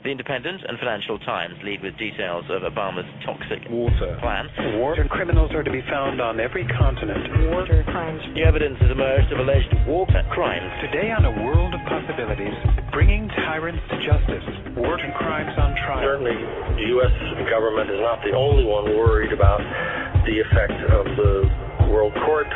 The Independent and Financial Times lead with details of Obama's toxic water plan. Water criminals are to be found on every continent. Water crimes. New evidence has emerged of alleged water crimes. Today on A World of Possibilities, bringing tyrants to justice. Water crimes on trial. Certainly, the U.S. government is not the only one worried about the effect of the World Court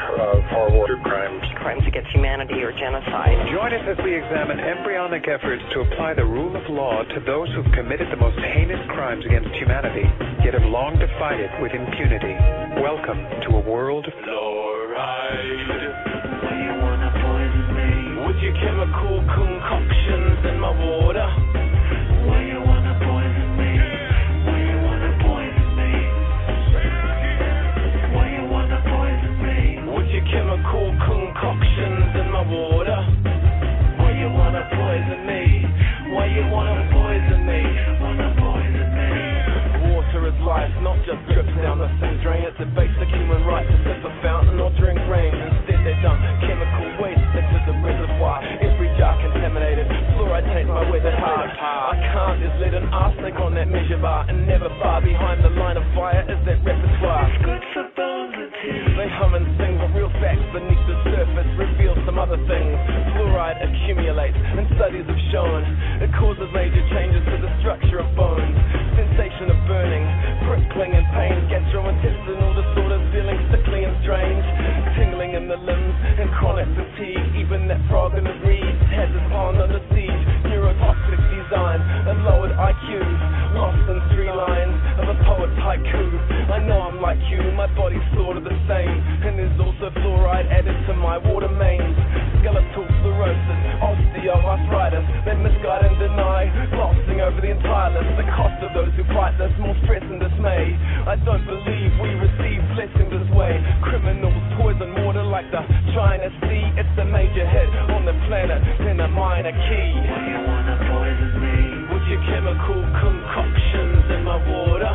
for water crimes. Crimes against humanity or genocide. Join us as we examine embryonic efforts to apply the rule of law to those who've committed the most heinous crimes against humanity, yet have long defied it with impunity. Welcome to A World of Fluoride. Why you wanna poison me? With your chemical concoctions in my water. Why you wanna poison me? Why you wanna poison me? Why you wanna poison me? With your chemical concoctions in my water. Why you wanna poison me? Why you wanna poison me? Wanna poison me? Water is life, not just drips down the sink drain. It's a basic human right to sip a fountain or drink rain. Instead they dump chemical waste into the reservoir. Every jar contaminated. Fluoride takes my withered heart. I can't, there's lead and arsenic on that measure bar. And never far behind the line of fire is that repertoire. It's good for bones and teeth. They hum and sing, but real facts beneath the surface reveal some other things. Fluoride accumulates, and studies have shown it causes major changes to the structure of bones. Sensation of burning, prickling and pain, gastrointestinal disorders, feeling sickly and strange, tingling in the limbs and chronic fatigue. Even that frog in his reeds has his pond under siege. Neurotoxic design and lowered IQ, lost in 3 lines of a poet's haiku. I know I'm like you, my body's sort of the same, and there's also fluoride added to my water mains. Skeletal fluorosis, osteoarthritis, they misguide and deny, glossing over the entire list. The cost of those who fight this, more stress and dismay. I don't believe we receive blessing this way. Criminals poison water like the China Sea. It's a major hit on the planet and a minor key. Why you wanna poison me? With your chemical concoctions in my water.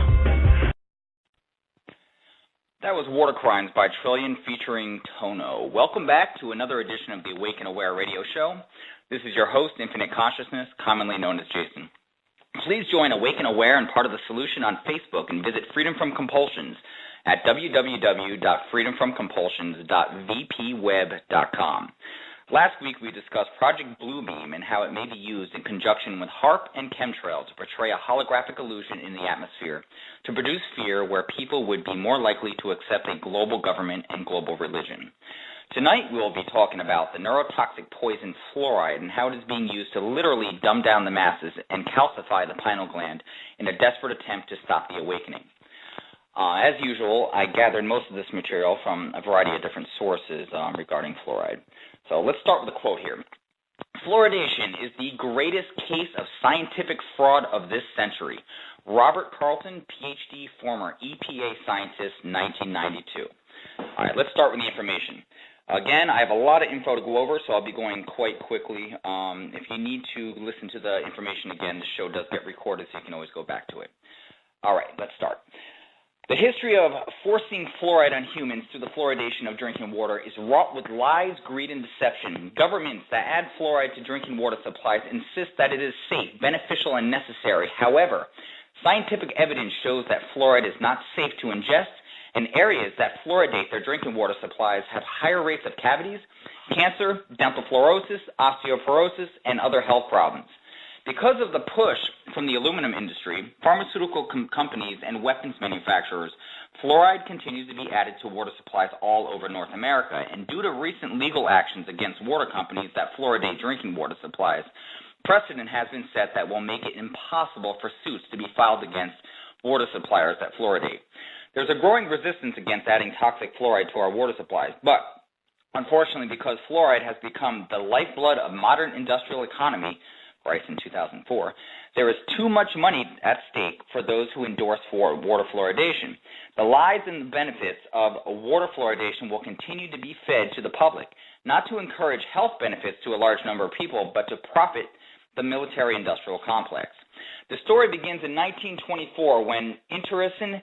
That was Water Crimes by Trillion featuring Tono. Welcome back to another edition of the Awake and Aware radio show. This is your host, Infinite Consciousness, commonly known as Jason. Please join Awake and Aware and part of the solution on Facebook and visit Freedom from Compulsions at www.freedomfromcompulsions.vpweb.com. Last week we discussed Project Bluebeam and how it may be used in conjunction with HAARP and chemtrail to portray a holographic illusion in the atmosphere to produce fear where people would be more likely to accept a global government and global religion. Tonight we will be talking about the neurotoxic poison fluoride and how it is being used to literally dumb down the masses and calcify the pineal gland in a desperate attempt to stop the awakening. As usual, I gathered most of this material from a variety of different sources regarding fluoride. So let's start with a quote here. Fluoridation is the greatest case of scientific fraud of this century. Robert Carlton, Ph.D., former EPA scientist, 1992. All right, let's start with the information. Again, I have a lot of info to go over, so I'll be going quite quickly. If you need to listen to the information again, the show does get recorded, so you can always go back to it. All right, let's start. The history of forcing fluoride on humans through the fluoridation of drinking water is wrought with lies, greed, and deception. Governments that add fluoride to drinking water supplies insist that it is safe, beneficial, and necessary. However, scientific evidence shows that fluoride is not safe to ingest, and areas that fluoridate their drinking water supplies have higher rates of cavities, cancer, dental fluorosis, osteoporosis, and other health problems. Because of the push from the aluminum industry, pharmaceutical companies, and weapons manufacturers, fluoride continues to be added to water supplies all over North America. And due to recent legal actions against water companies that fluoridate drinking water supplies, precedent has been set that will make it impossible for suits to be filed against water suppliers that fluoridate. There's a growing resistance against adding toxic fluoride to our water supplies, but unfortunately, because fluoride has become the lifeblood of modern industrial economy, Bryce in 2004, there is too much money at stake for those who endorse for water fluoridation. The lies and the benefits of water fluoridation will continue to be fed to the public, not to encourage health benefits to a large number of people, but to profit the military-industrial complex. The story begins in 1924 when Interessen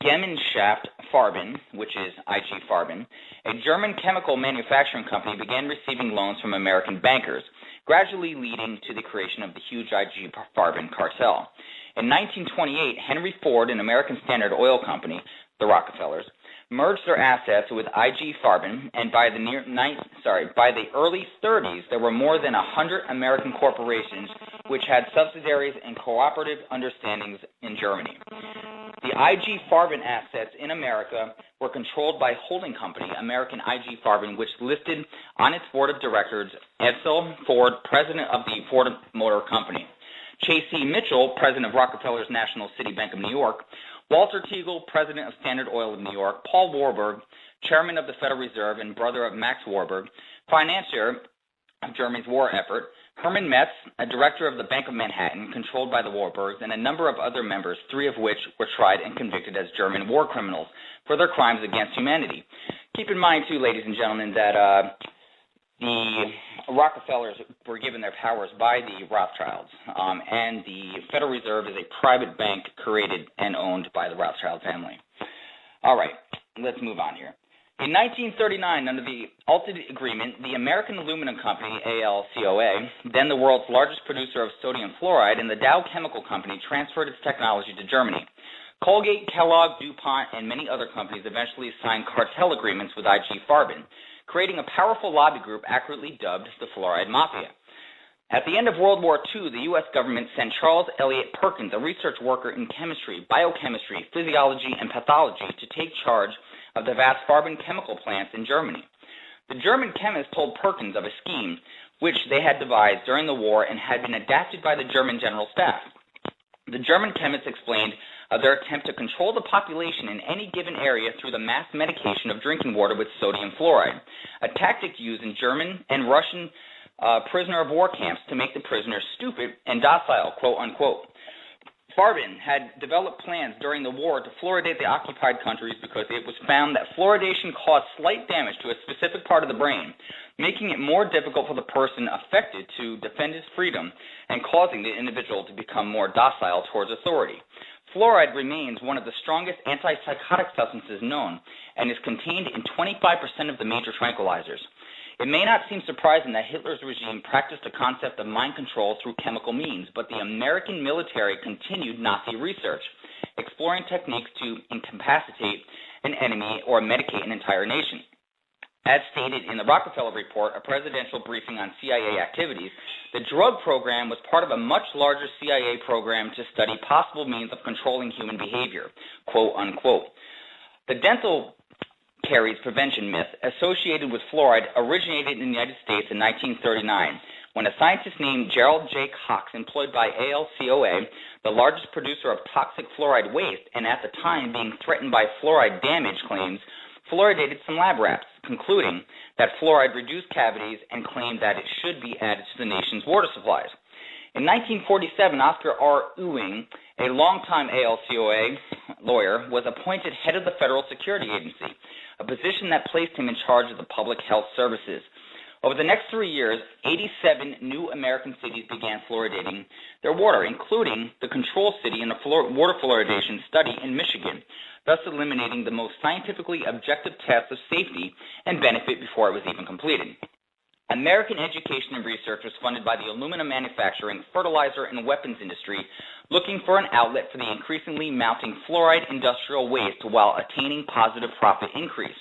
Gemeinschaft Farben, which is IG Farben, a German chemical manufacturing company, began receiving loans from American bankers. gradually leading to the creation of the huge IG Farben cartel. In 1928, Henry Ford and American Standard Oil Company, the Rockefellers, merged their assets with IG Farben, and by the early 30s, there were more than 100 American corporations which had subsidiaries and cooperative understandings in Germany. The IG Farben assets in America were controlled by holding company American IG Farben, which listed on its board of directors Edsel Ford, president of the Ford Motor Company, Chase C. Mitchell, president of Rockefeller's National City Bank of New York, Walter Teagle, president of Standard Oil of New York, Paul Warburg, chairman of the Federal Reserve and brother of Max Warburg, financier of Germany's war effort, Hermann Metz, a director of the Bank of Manhattan, controlled by the Warburgs, and a number of other members, 3 of which were tried and convicted as German war criminals for their crimes against humanity. Keep in mind, too, ladies and gentlemen, that the Rockefellers were given their powers by the Rothschilds, and the Federal Reserve is a private bank created and owned by the Rothschild family. All right, let's move on here. In 1939, under the Altered Agreement, the American Aluminum Company, ALCOA, then the world's largest producer of sodium fluoride, and the Dow Chemical Company transferred its technology to Germany. Colgate, Kellogg, DuPont, and many other companies eventually signed cartel agreements with IG Farben, creating a powerful lobby group accurately dubbed the Fluoride Mafia. At the end of World War II, the U.S. government sent Charles Eliot Perkins, a research worker in chemistry, biochemistry, physiology, and pathology, to take charge of the vast Farben chemical plants in Germany. The German chemist told Perkins of a scheme which they had devised during the war and had been adapted by the German General Staff. The German chemist explained of their attempt to control the population in any given area through the mass medication of drinking water with sodium fluoride, a tactic used in German and Russian prisoner of war camps to make the prisoners stupid and docile, quote unquote. Farben had developed plans during the war to fluoridate the occupied countries because it was found that fluoridation caused slight damage to a specific part of the brain, making it more difficult for the person affected to defend his freedom and causing the individual to become more docile towards authority. Fluoride remains one of the strongest antipsychotic substances known and is contained in 25% of the major tranquilizers. It may not seem surprising that Hitler's regime practiced the concept of mind control through chemical means, but the American military continued Nazi research, exploring techniques to incapacitate an enemy or medicate an entire nation. As stated in the Rockefeller Report, a presidential briefing on CIA activities, the drug program was part of a much larger CIA program to study possible means of controlling human behavior, quote unquote. The dental caries prevention myth associated with fluoride originated in the United States in 1939 when a scientist named Gerald J. Cox, employed by ALCOA, the largest producer of toxic fluoride waste and at the time being threatened by fluoride damage claims, fluoridated some lab rats, concluding that fluoride reduced cavities and claimed that it should be added to the nation's water supplies. In 1947, Oscar R. Ewing, a longtime ALCOA lawyer, was appointed head of the Federal Security Agency, a position that placed him in charge of the public health services. Over the next 3 years, 87 new American cities began fluoridating their water, including the control city in the water fluoridation study in Michigan, thus eliminating the most scientifically objective test of safety and benefit before it was even completed. American education and research was funded by the aluminum manufacturing, fertilizer, and weapons industry, looking for an outlet for the increasingly mounting fluoride industrial waste while attaining positive profit increase.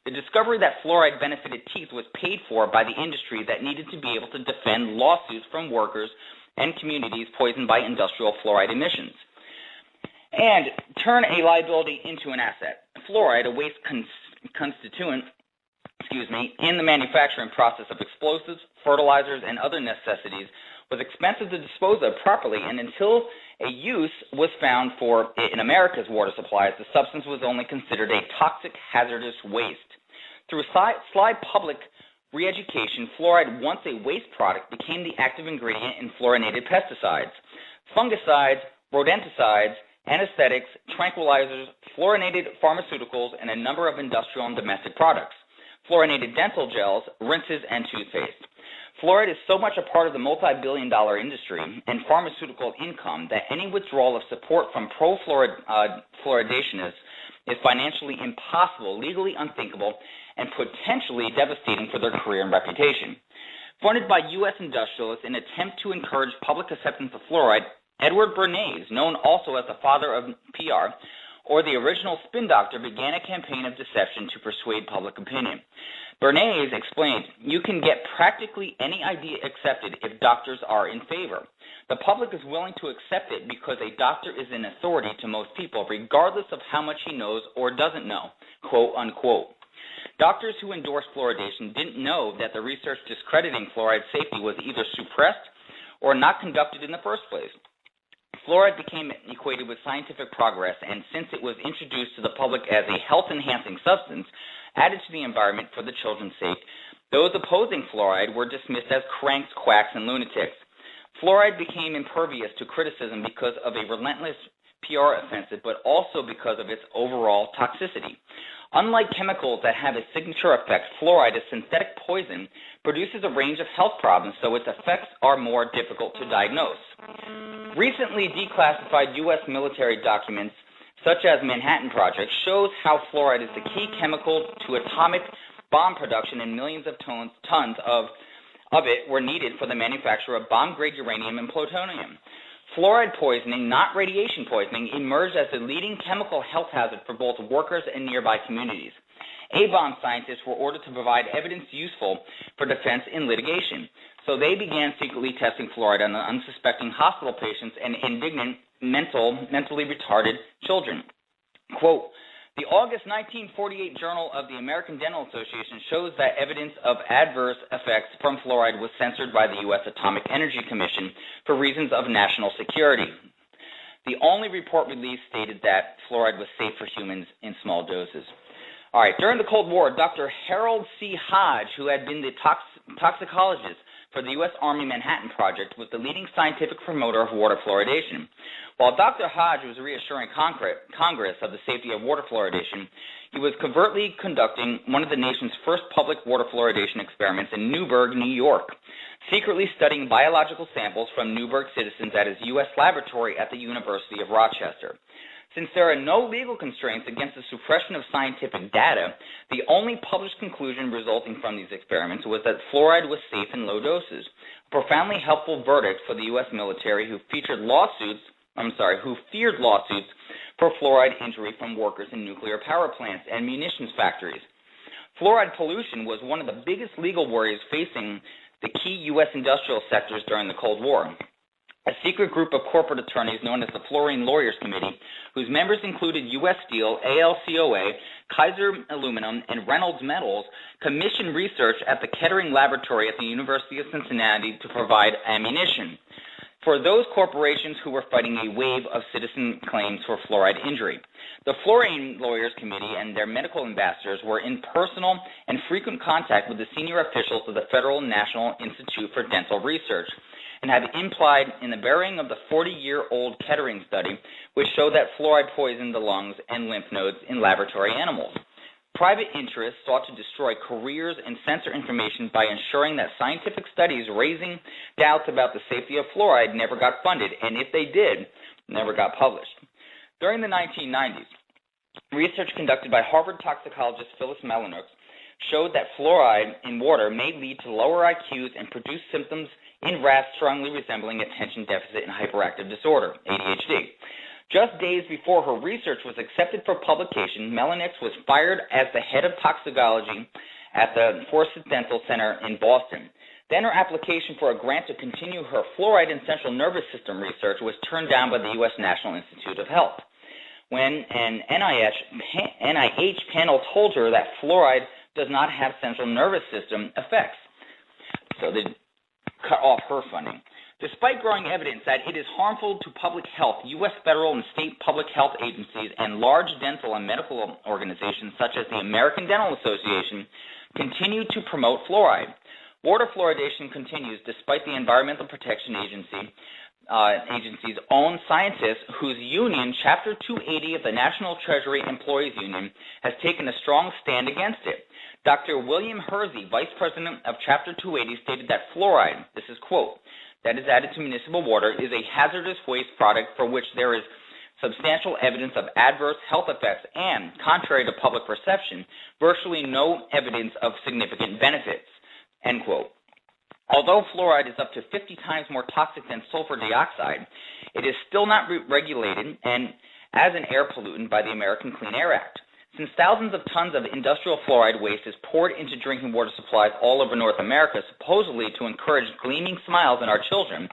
The discovery that fluoride benefited teeth was paid for by the industry that needed to be able to defend lawsuits from workers and communities poisoned by industrial fluoride emissions, and turn a liability into an asset. Fluoride, a waste constituent, in the manufacturing process of explosives, fertilizers, and other necessities, was expensive to dispose of properly, and until a use was found for it in America's water supplies, the substance was only considered a toxic, hazardous waste. Through sly public re-education, fluoride, once a waste product, became the active ingredient in fluorinated pesticides, fungicides, rodenticides, anesthetics, tranquilizers, fluorinated pharmaceuticals, and a number of industrial and domestic products, fluorinated dental gels, rinses, and toothpaste. Fluoride is so much a part of the multi-billion-dollar industry and pharmaceutical income that any withdrawal of support from pro-fluoridationists is financially impossible, legally unthinkable, and potentially devastating for their career and reputation. Funded by U.S. industrialists in an attempt to encourage public acceptance of fluoride, Edward Bernays, known also as the father of PR, or the original spin doctor, began a campaign of deception to persuade public opinion. Bernays explained, "You can get practically any idea accepted if doctors are in favor. The public is willing to accept it because a doctor is an authority to most people, regardless of how much he knows or doesn't know," quote unquote. Doctors who endorsed fluoridation didn't know that the research discrediting fluoride safety was either suppressed or not conducted in the first place. Fluoride became equated with scientific progress, and since it was introduced to the public as a health-enhancing substance added to the environment for the children's sake, those opposing fluoride were dismissed as cranks, quacks, and lunatics. Fluoride became impervious to criticism because of a relentless PR offensive, but also because of its overall toxicity. Unlike chemicals that have a signature effect, fluoride, a synthetic poison, produces a range of health problems, so its effects are more difficult to diagnose. Recently declassified U.S. military documents, such as Manhattan Project, shows how fluoride is the key chemical to atomic bomb production, and millions of tons of it were needed for the manufacture of bomb-grade uranium and plutonium. Fluoride poisoning, not radiation poisoning, emerged as the leading chemical health hazard for both workers and nearby communities. A-bomb scientists were ordered to provide evidence useful for defense in litigation, so they began secretly testing fluoride on unsuspecting hospital patients and indignant mentally retarded children. Quote, "The August 1948 Journal of the American Dental Association shows that evidence of adverse effects from fluoride was censored by the U.S. Atomic Energy Commission for reasons of national security. The only report released stated that fluoride was safe for humans in small doses." All right, during the Cold War, Dr. Harold C. Hodge, who had been the toxicologist for the U.S. Army Manhattan Project, was the leading scientific promoter of water fluoridation. While Dr. Hodge was reassuring Congress of the safety of water fluoridation, he was covertly conducting one of the nation's first public water fluoridation experiments in Newburgh, New York, secretly studying biological samples from Newburgh citizens at his U.S. laboratory at the University of Rochester. Since there are no legal constraints against the suppression of scientific data, the only published conclusion resulting from these experiments was that fluoride was safe in low doses, a profoundly helpful verdict for the U.S. military who feared lawsuits for fluoride injury from workers in nuclear power plants and munitions factories. Fluoride pollution was one of the biggest legal worries facing the key U.S. industrial sectors during the Cold War. A secret group of corporate attorneys known as the Fluorine Lawyers Committee, whose members included U.S. Steel, ALCOA, Kaiser Aluminum, and Reynolds Metals, commissioned research at the Kettering Laboratory at the University of Cincinnati to provide ammunition for those corporations who were fighting a wave of citizen claims for fluoride injury. The Fluorine Lawyers Committee and their medical ambassadors were in personal and frequent contact with the senior officials of the Federal National Institute for Dental Research, and have implied in the burying of the 40-year-old Kettering study, which showed that fluoride poisoned the lungs and lymph nodes in laboratory animals. Private interests sought to destroy careers and censor information by ensuring that scientific studies raising doubts about the safety of fluoride never got funded, and if they did, never got published. During the 1990s, research conducted by Harvard toxicologist Phyllis Malinux showed that fluoride in water may lead to lower IQs and produce symptoms in rats strongly resembling attention deficit and hyperactive disorder, ADHD. Just days before her research was accepted for publication, Malinux was fired as the head of toxicology at the Forsyth Dental Center in Boston. Then her application for a grant to continue her fluoride and central nervous system research was turned down by the U.S. National Institute of Health. When an NIH panel told her that fluoride does not have central nervous system effects, so they cut off her funding. Despite growing evidence that it is harmful to public health, U.S. federal and state public health agencies and large dental and medical organizations such as the American Dental Association continue to promote fluoride. Water fluoridation continues despite the Environmental Protection Agency's own scientists, whose union, Chapter 280 of the National Treasury Employees Union, has taken a strong stand against it. Dr. William Hersey, Vice President of Chapter 280, stated that fluoride, this is quote, that is added to municipal water is a hazardous waste product for which there is substantial evidence of adverse health effects and, contrary to public perception, virtually no evidence of significant benefits, end quote. Although fluoride is up to 50 times more toxic than sulfur dioxide, it is still not regulated and as an air pollutant by the American Clean Air Act. Since thousands of tons of industrial fluoride waste is poured into drinking water supplies all over North America, supposedly to encourage gleaming smiles in our children,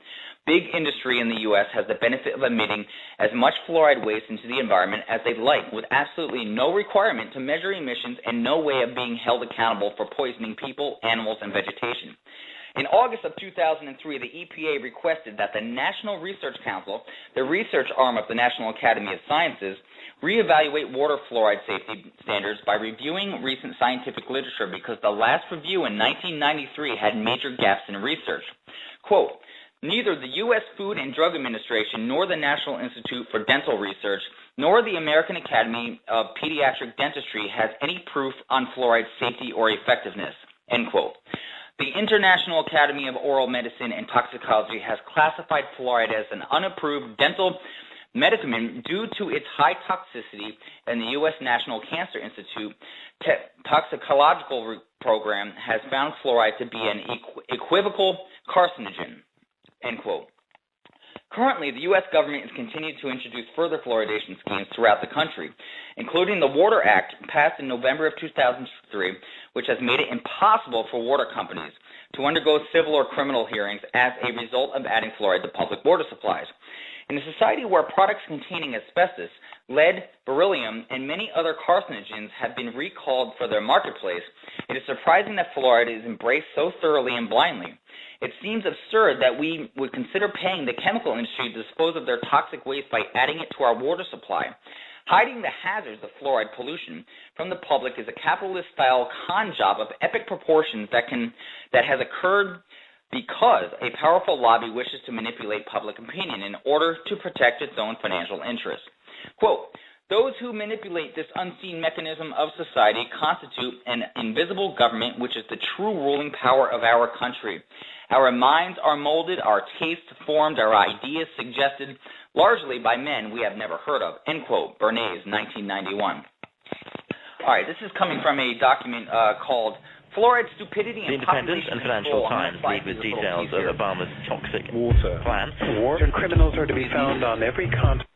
big industry in the U.S. has the benefit of emitting as much fluoride waste into the environment as they'd like, with absolutely no requirement to measure emissions and no way of being held accountable for poisoning people, animals, and vegetation. In August of 2003, the EPA requested that the National Research Council, the research arm of the National Academy of Sciences, reevaluate water fluoride safety standards by reviewing recent scientific literature because the last review in 1993 had major gaps in research. Quote, neither the U.S. Food and Drug Administration nor the National Institute for Dental Research nor the American Academy of Pediatric Dentistry has any proof on fluoride safety or effectiveness, end quote. The International Academy of Oral Medicine and Toxicology has classified fluoride as an unapproved dental medicament due to its high toxicity, and the U.S. National Cancer Institute toxicological program has found fluoride to be an equivocal carcinogen, end quote. Currently, the U.S. government is continuing to introduce further fluoridation schemes throughout the country, including the Water Act passed in November of 2003, which has made it impossible for water companies to undergo civil or criminal hearings as a result of adding fluoride to public water supplies. In a society where products containing asbestos, lead, beryllium, and many other carcinogens have been recalled for their marketplace, it is surprising that fluoride is embraced so thoroughly and blindly. It seems absurd that we would consider paying the chemical industry to dispose of their toxic waste by adding it to our water supply. Hiding the hazards of fluoride pollution from the public is a capitalist-style con job of epic proportions that has occurred because a powerful lobby wishes to manipulate public opinion in order to protect its own financial interests. Quote, those who manipulate this unseen mechanism of society constitute an invisible government which is the true ruling power of our country. Our minds are molded, our tastes formed, our ideas suggested, largely by men we have never heard of, end quote, Bernays, 1991. All right, this is coming from a document called Fluoride Stupidity and Independent and Financial Times lead with details of Obama's toxic water plan. Water criminals are to be found on every continent.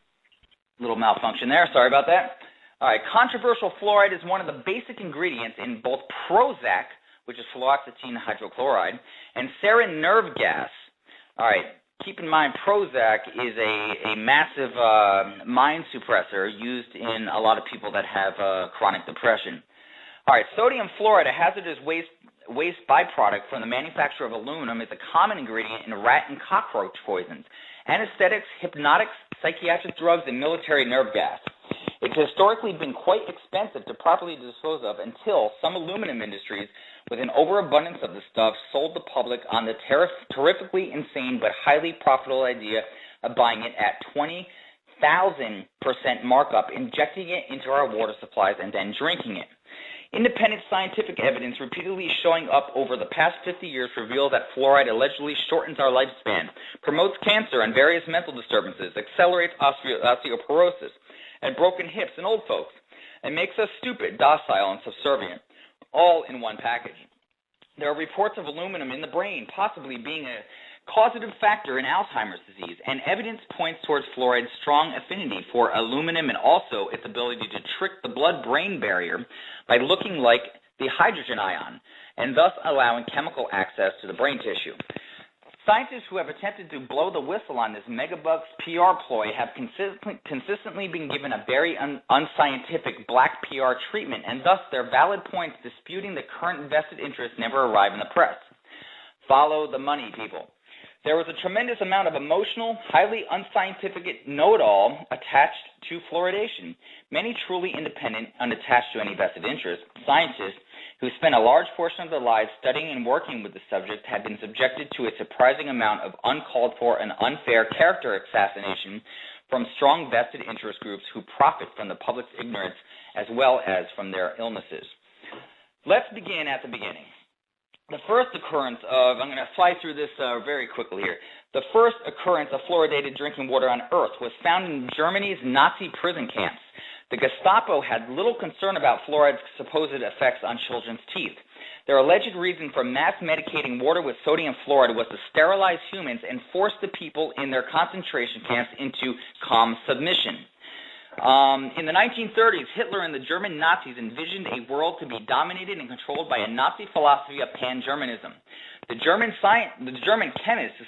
Little malfunction there, sorry about that. All right, controversial fluoride is one of the basic ingredients in both Prozac, which is fluoxetine hydrochloride, and sarin nerve gas. All right, keep in mind Prozac is a massive mind suppressor used in a lot of people that have chronic depression. All right, sodium fluoride, a hazardous waste byproduct from the manufacture of aluminum, is a common ingredient in rat and cockroach poisons, anesthetics, hypnotics, psychiatric drugs, and military nerve gas. It's historically been quite expensive to properly dispose of until some aluminum industries, with an overabundance of the stuff, sold the public on the terrifically insane but highly profitable idea of buying it at 20,000% markup, injecting it into our water supplies, and then drinking it. Independent scientific evidence repeatedly showing up over the past 50 years reveal that fluoride allegedly shortens our lifespan, promotes cancer and various mental disturbances, accelerates osteoporosis and broken hips in old folks, and makes us stupid, docile, and subservient, all in one package. There are reports of aluminum in the brain possibly being a causative factor in Alzheimer's disease, and evidence points towards fluoride's strong affinity for aluminum and also its ability to trick the blood-brain barrier by looking like the hydrogen ion, and thus allowing chemical access to the brain tissue. Scientists who have attempted to blow the whistle on this megabucks PR ploy have consistently been given a very unscientific black PR treatment, and thus their valid points disputing the current vested interests never arrive in the press. Follow the money, people. There was a tremendous amount of emotional, highly unscientific know-it-all attached to fluoridation. Many truly independent, unattached to any vested interest, scientists who spent a large portion of their lives studying and working with the subject have been subjected to a surprising amount of uncalled for and unfair character assassination from strong vested interest groups who profit from the public's ignorance as well as from their illnesses. Let's begin at the beginning. The first occurrence of, I'm going to fly through this very quickly here. The first occurrence of fluoridated drinking water on Earth was found in Germany's Nazi prison camps. The Gestapo had little concern about fluoride's supposed effects on children's teeth. Their alleged reason for mass medicating water with sodium fluoride was to sterilize humans and force the people in their concentration camps into calm submission. In the 1930s, Hitler and the German Nazis envisioned a world to be dominated and controlled by a Nazi philosophy of pan-Germanism. The German chemists,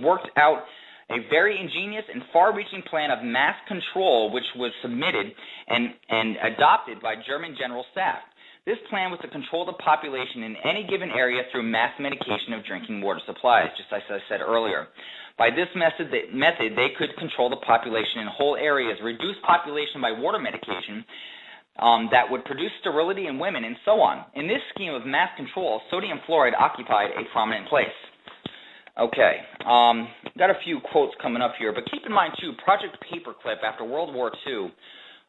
worked out a very ingenious and far-reaching plan of mass control, which was submitted and adopted by German General Staff. This plan was to control the population in any given area through mass medication of drinking water supplies, just as I said earlier. By this method, they could control the population in whole areas, reduce population by water medication that would produce sterility in women, and so on. In this scheme of mass control, sodium fluoride occupied a prominent place. Okay, got a few quotes coming up here, but keep in mind, too, Project Paperclip after World War II.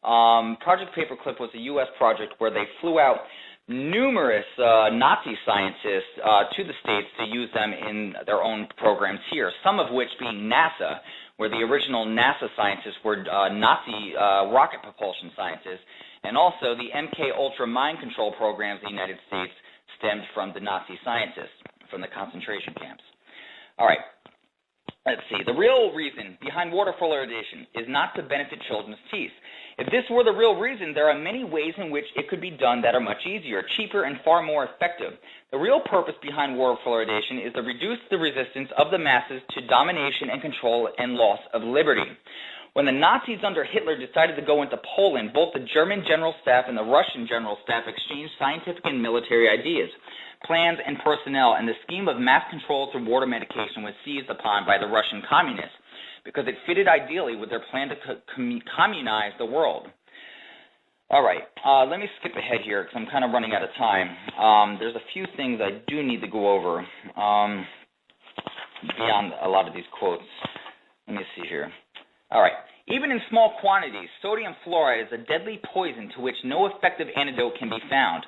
Project Paperclip was a U.S. project where they flew out numerous Nazi scientists to the States to use them in their own programs here, some of which being NASA, where the original NASA scientists were Nazi rocket propulsion scientists, and also the MK Ultra mind control programs in the United States stemmed from the Nazi scientists from the concentration camps. All right. Let's see. The real reason behind water fluoridation is not to benefit children's teeth. If this were the real reason, there are many ways in which it could be done that are much easier, cheaper, and far more effective. The real purpose behind water fluoridation is to reduce the resistance of the masses to domination and control and loss of liberty. When the Nazis under Hitler decided to go into Poland, both the German General Staff and the Russian General Staff exchanged scientific and military ideas, plans, and personnel, and the scheme of mass control through water medication was seized upon by the Russian communists because it fitted ideally with their plan to communize the world. All right, let me skip ahead here because I'm kind of running out of time. There's a few things I do need to go over beyond a lot of these quotes. Let me see here. All right. Even in small quantities, sodium fluoride is a deadly poison to which no effective antidote can be found.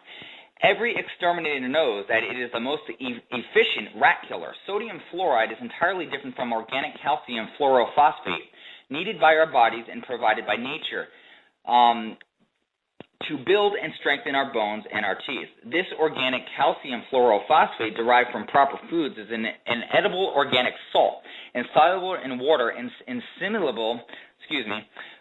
Every exterminator knows that it is the most efficient rat killer. Sodium fluoride is entirely different from organic calcium fluorophosphate, needed by our bodies and provided by nature to build and strengthen our bones and our teeth. This organic calcium fluorophosphate derived from proper foods is an edible organic salt, insoluble in water and assimilable,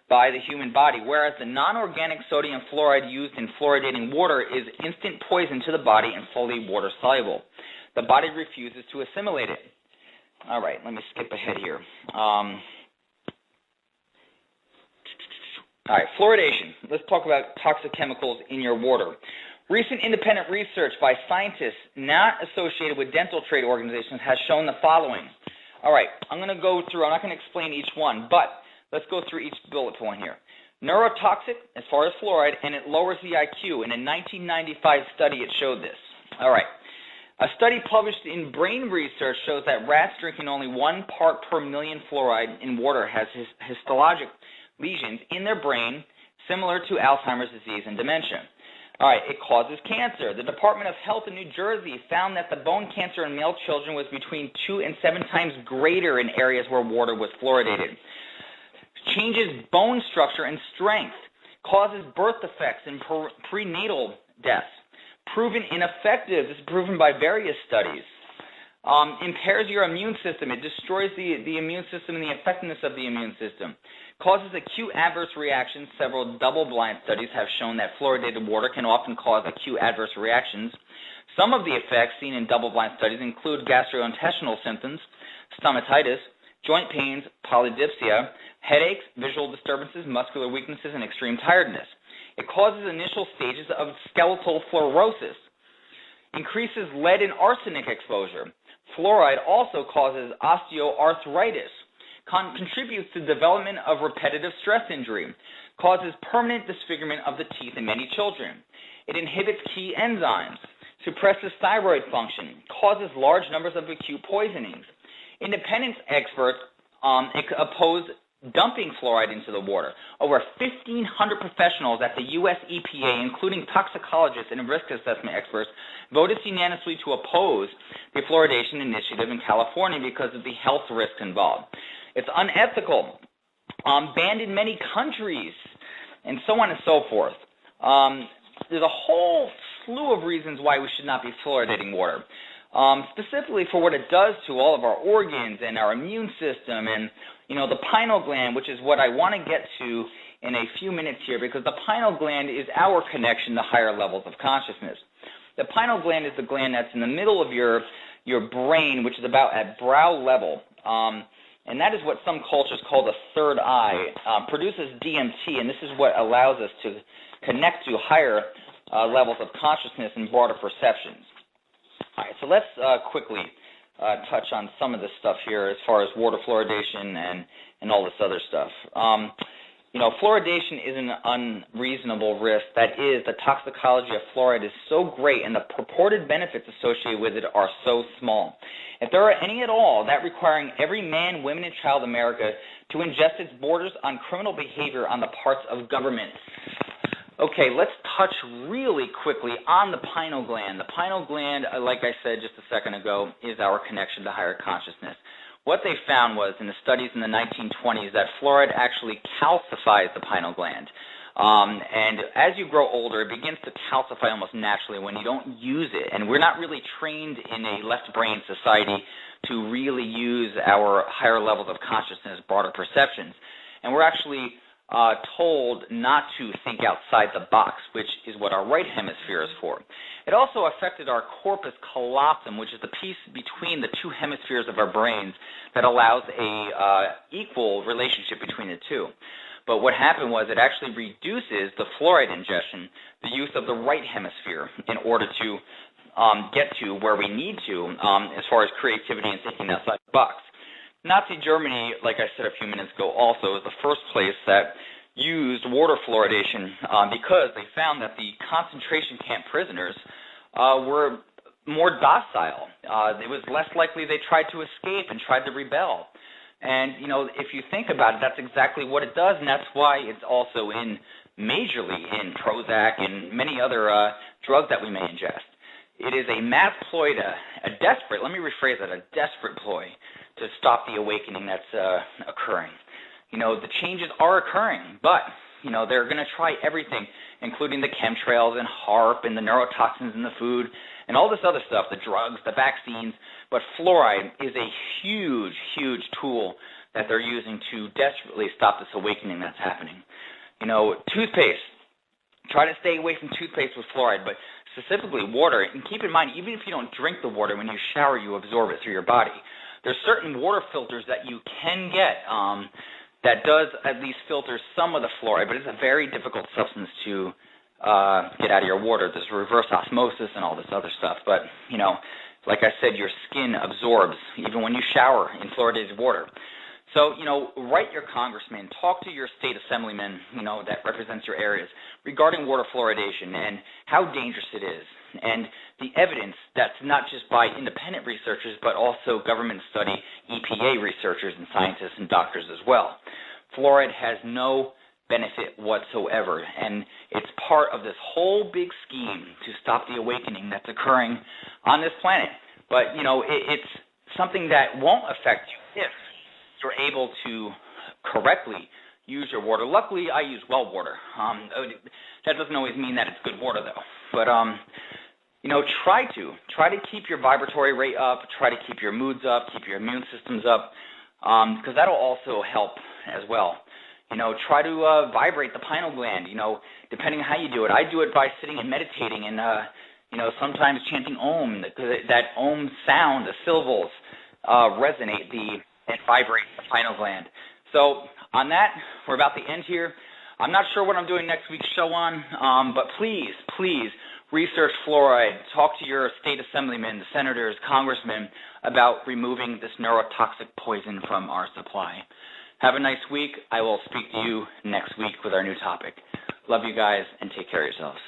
by the human body, whereas the non-organic sodium fluoride used in fluoridating water is instant poison to the body and fully water-soluble. The body refuses to assimilate it. All right, let me skip ahead here. All right, fluoridation. Let's talk about toxic chemicals in your water. Recent independent research by scientists not associated with dental trade organizations has shown the following. All right, I'm going to go through, I'm not going to explain each one, but let's go through each bullet point here. Neurotoxic, as far as fluoride, and it lowers the IQ. In a 1995 study, it showed this. All right. A study published in Brain Research shows that rats drinking only 1 part per million fluoride in water has histologic lesions in their brain, similar to Alzheimer's disease and dementia. All right, it causes cancer. The Department of Health in New Jersey found that the bone cancer in male children was between 2 and 7 times greater in areas where water was fluoridated. Changes bone structure and strength, causes birth defects and prenatal deaths. Proven ineffective, this is proven by various studies. Impairs your immune system. It destroys the immune system and the effectiveness of the immune system. Causes acute adverse reactions. Several double-blind studies have shown that fluoridated water can often cause acute adverse reactions. Some of the effects seen in double-blind studies include gastrointestinal symptoms, stomatitis, joint pains, polydipsia, headaches, visual disturbances, muscular weaknesses, and extreme tiredness. It causes initial stages of skeletal fluorosis. Increases lead and arsenic exposure. Fluoride also causes osteoarthritis. Contributes to the development of repetitive stress injury. Causes permanent disfigurement of the teeth in many children. It inhibits key enzymes. Suppresses thyroid function. Causes large numbers of acute poisonings. Independent experts oppose dumping fluoride into the water. Over 1,500 professionals at the U.S. EPA, including toxicologists and risk assessment experts, voted unanimously to oppose the fluoridation initiative in California because of the health risks involved. It's unethical, banned in many countries, and so on and so forth. There's a whole slew of reasons why we should not be fluoridating water, specifically for what it does to all of our organs and our immune system and, the pineal gland, which is what I want to get to in a few minutes here, because the pineal gland is our connection to higher levels of consciousness. The pineal gland is the gland that's in the middle of your brain, which is about at brow level, and that is what some cultures call the third eye, produces DMT, and this is what allows us to connect to higher levels of consciousness and broader perceptions. All right, so let's quickly touch on some of this stuff here as far as water fluoridation and all this other stuff. Fluoridation is an unreasonable risk. That is, the toxicology of fluoride is so great and the purported benefits associated with it are so small. If there are any at all, that requiring every man, woman, and child in America to ingest its borders on criminal behavior on the parts of government. Okay, let's touch really quickly on the pineal gland. The pineal gland, like I said just a second ago, is our connection to higher consciousness. What they found was, in the studies in the 1920s, that fluoride actually calcifies the pineal gland. And as you grow older, it begins to calcify almost naturally when you don't use it. And we're not really trained in a left brain society to really use our higher levels of consciousness, broader perceptions. And we're actually told not to think outside the box, which is what our right hemisphere is for. It also affected our corpus callosum, which is the piece between the two hemispheres of our brains that allows a equal relationship between the two. But what happened was it actually reduces the fluoride ingestion, the use of the right hemisphere, in order to get to where we need to as far as creativity and thinking outside the box. Nazi Germany, like I said a few minutes ago, also is the first place that used water fluoridation because they found that the concentration camp prisoners were more docile. It was less likely they tried to escape and tried to rebel. And, if you think about it, that's exactly what it does, and that's why it's also majorly in Prozac and many other drugs that we may ingest. It is a mass ploy a desperate ploy to stop the awakening that's occurring. The changes are occurring, but, they're going to try everything, including the chemtrails and HAARP and the neurotoxins in the food and all this other stuff, the drugs, the vaccines. But fluoride is a huge, huge tool that they're using to desperately stop this awakening that's happening. Toothpaste. Try to stay away from toothpaste with fluoride, but specifically water. And keep in mind, even if you don't drink the water, when you shower, you absorb it through your body. There's certain water filters that you can get that does at least filter some of the fluoride, but it's a very difficult substance to get out of your water. There's reverse osmosis and all this other stuff. But, like I said, your skin absorbs even when you shower in fluoridated water. So, write your congressman, talk to your state assemblyman, that represents your areas regarding water fluoridation and how dangerous it is, and the evidence that's not just by independent researchers, but also government study, EPA researchers and scientists and doctors as well. Fluoride has no benefit whatsoever, and it's part of this whole big scheme to stop the awakening that's occurring on this planet. But, it's something that won't affect you if you're able to correctly use your water. Luckily, I use well water. That doesn't always mean that it's good water, though. But, try to keep your vibratory rate up, try to keep your moods up, keep your immune systems up, because that'll also help as well. Try to vibrate the pineal gland, depending on how you do it. I do it by sitting and meditating and, sometimes chanting Om, because that Om sound, the syllables, resonate and vibrate the pineal gland. So on that, we're about to end here. I'm not sure what I'm doing next week's show on, but please research fluoride. Talk to your state assemblymen, senators, congressmen about removing this neurotoxic poison from our supply. Have a nice week. I will speak to you next week with our new topic. Love you guys, and take care of yourselves.